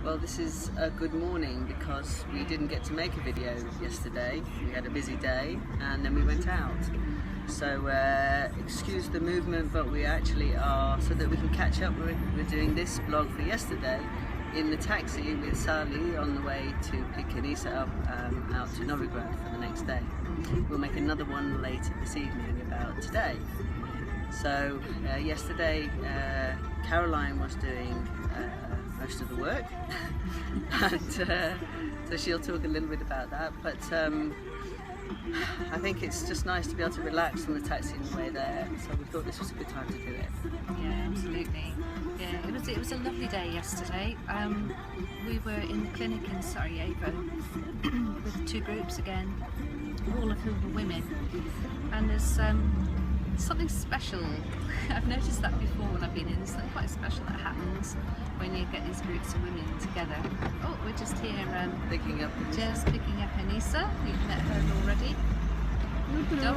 Well, this is a good morning because we didn't get to make a video yesterday. We had a busy day and then we went out. So excuse the movement, but we actually are, so that we can catch up. We're doing this vlog for yesterday in the taxi with Sally on the way to pick Anissa up out to Novigrad for the next day. We'll make another one later this evening about today. So yesterday Caroline was doing most of the work and so she'll talk a little bit about that, but I think it's just nice to be able to relax on the taxi on the way there, so we thought this was a good time to do it. Yeah, absolutely. Yeah, it was a lovely day yesterday. We were in the clinic in Sarajevo with two groups again, all of whom were women, and there's something special. I've noticed that before when I've been in. There's something quite special that happens when you get these groups of women together. Oh, we're just here Picking up Anissa. We've met her already. Yeah,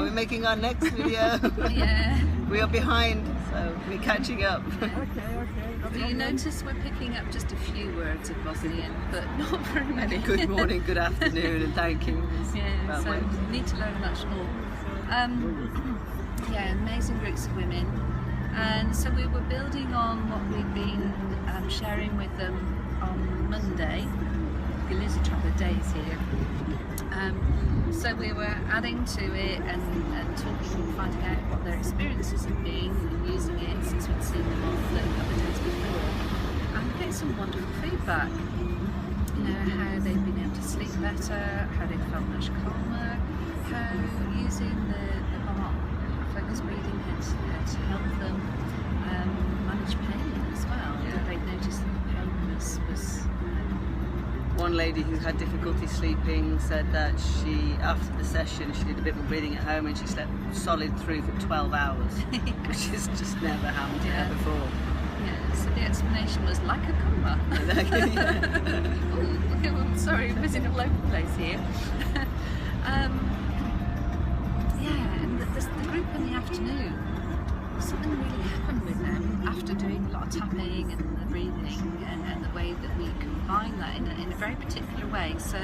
we're making our next video. Yeah. We are behind, so we're catching up. So you notice we're picking up just a few words of Bosnian, but not very many. Good morning, good afternoon, and thank you. Yeah, so we need to learn much more. Yeah, amazing groups of women. And so we were building on what we've been sharing with them on Monday. We lose a couple of days here. So we were adding to it and talking and finding out what their experiences have been and using it since we'd seen them on the couple of days before. And getting some wonderful feedback. You know, how they've been able to sleep better, how they felt much calmer, how using the focused breathing had to help them manage pain as well. Yeah. They've noticed that the pain was one lady who had difficulty sleeping said that she, after the session, she did a bit more breathing at home and she slept solid through for 12 hours, which has just never happened to her before. Yeah, so the explanation was like a coma. Oh, sorry, we're in all over the place here. Yeah, and the group in the afternoon, something really happened with them after doing a lot of tapping and the breathing and the way that we combine that in a very particular way. So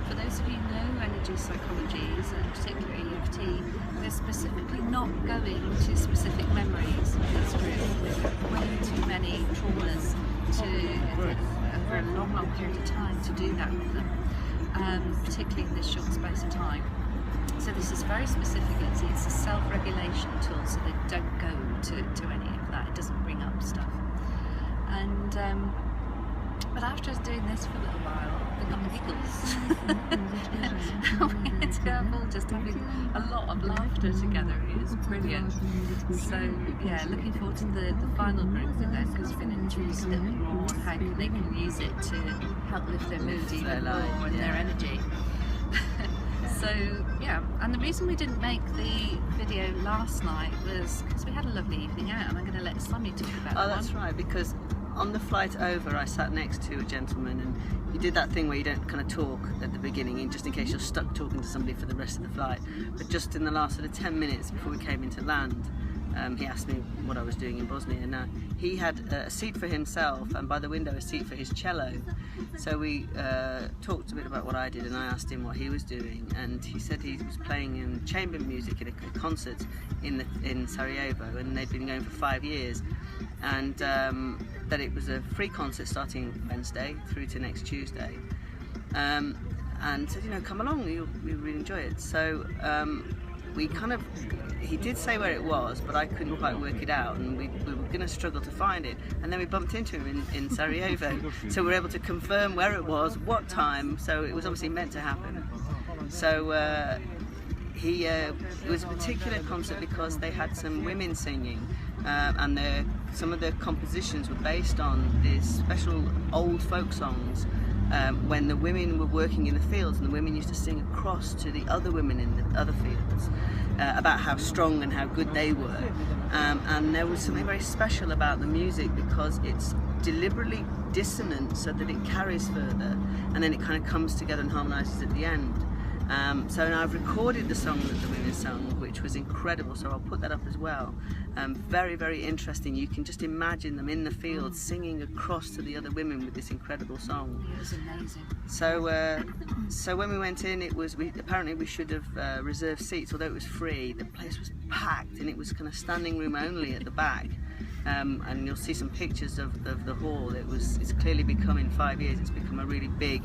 for those of you who know energy psychologies and particularly EFT, they're specifically not going to specific memories of this group with way too many traumas over a long period of time to do that with them, particularly in this short space of time. So this is very specific. It's a self-regulation tool, so they don't go to any of that. It doesn't bring up stuff. And but after doing this for a little while, they got the giggles. We ended up all just having a lot of laughter together. It was brilliant. So yeah, looking forward to the final group with them, because we're going to introduce a little bit more on how they can use it to help lift their mood even more and their energy. So yeah, and the reason we didn't make the video last night was because we had a lovely evening out, and I'm going to let Sammy talk about that. Oh, that's right, because on the flight over I sat next to a gentleman and he did that thing where you don't kind of talk at the beginning, just in case you're stuck talking to somebody for the rest of the flight. But just in the last sort of 10 minutes before we came into land, he asked me what I was doing in Bosnia, and he had a seat for himself and by the window a seat for his cello. So we talked a bit about what I did, and I asked him what he was doing, and he said he was playing chamber music at a concert in Sarajevo, and they'd been going for 5 years, and that it was a free concert starting Wednesday through to next Tuesday, and said, you know, come along, you'll really enjoy it. So he did say where it was, but I couldn't quite work it out, and we were going to struggle to find it, and then we bumped into him in Sarajevo, so we were able to confirm where it was, what time, so it was obviously meant to happen. So it was a particular concert because they had some women singing, and some of the compositions were based on these special old folk songs when the women were working in the fields, and the women used to sing across to the other women in the other fields about how strong and how good they were, and there was something very special about the music because it's deliberately dissonant so that it carries further, and then it kind of comes together and harmonises at the end. So now I've recorded the song that the women sung, which was incredible, so I'll put that up as well. Very, very interesting. You can just imagine them in the field singing across to the other women with this incredible song. It was amazing. So when we went in, apparently we should have reserved seats, although it was free. The place was packed, and it was kind of standing room only at the back. And you'll see some pictures of the hall. It's clearly become, in 5 years, it's become a really big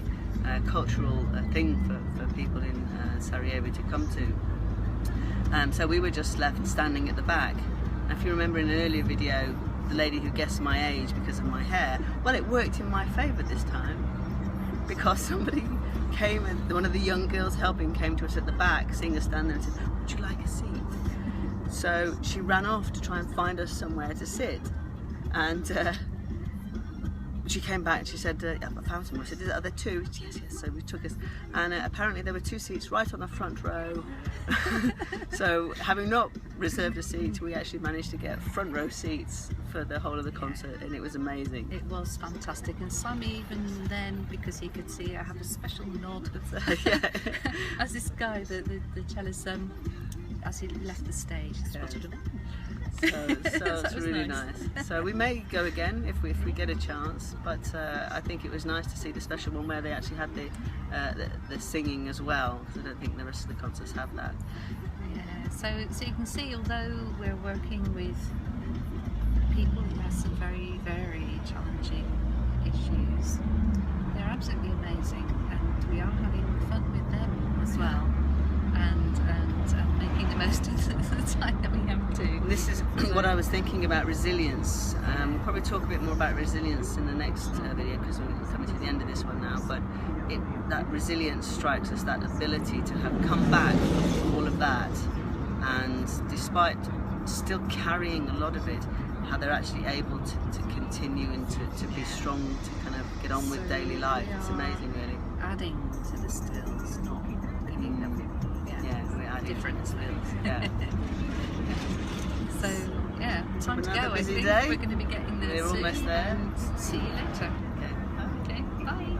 cultural thing for people in Sarajevo to come to. So we were just left standing at the back. And if you remember in an earlier video, the lady who guessed my age because of my hair, well, it worked in my favour this time, because somebody came, and one of the young girls helping came to us at the back, seeing us stand there, and said, "Would you like a seat?" So she ran off to try and find us somewhere to sit, and she came back and she said, "I found someone." I said, "Are there two?" Yes, yes. So we took us, and apparently there were 2 seats right on the front row. So having not reserved a seat, we actually managed to get front row seats for the whole of the concert, and it was amazing. It was fantastic, and Sam even then, because he could see, I have a special nod as this guy, the cellist, as he left the stage, spotted him. So it's really nice. So we may go again if we get a chance, but I think it was nice to see the special one where they actually had the singing as well, because I don't think the rest of the concerts have that. Yeah, so you can see, although we're working with people who have some very, very challenging issues, they're absolutely amazing, and we are having fun with them as well, and making the most of the time that we have to. This is what I was thinking about resilience. We'll probably talk a bit more about resilience in the next video, because we're coming to the end of this one now, but that resilience strikes us, that ability to have come back from all of that, and despite still carrying a lot of it, how they're actually able to continue and to be strong, to kind of get on with daily life. It's amazing, really. Adding to the stills, not giving them we're adding different stills. Yeah. So yeah, time to go. I think day. we're going to be getting there soon. We're almost there. And see you later. Okay. Okay, bye.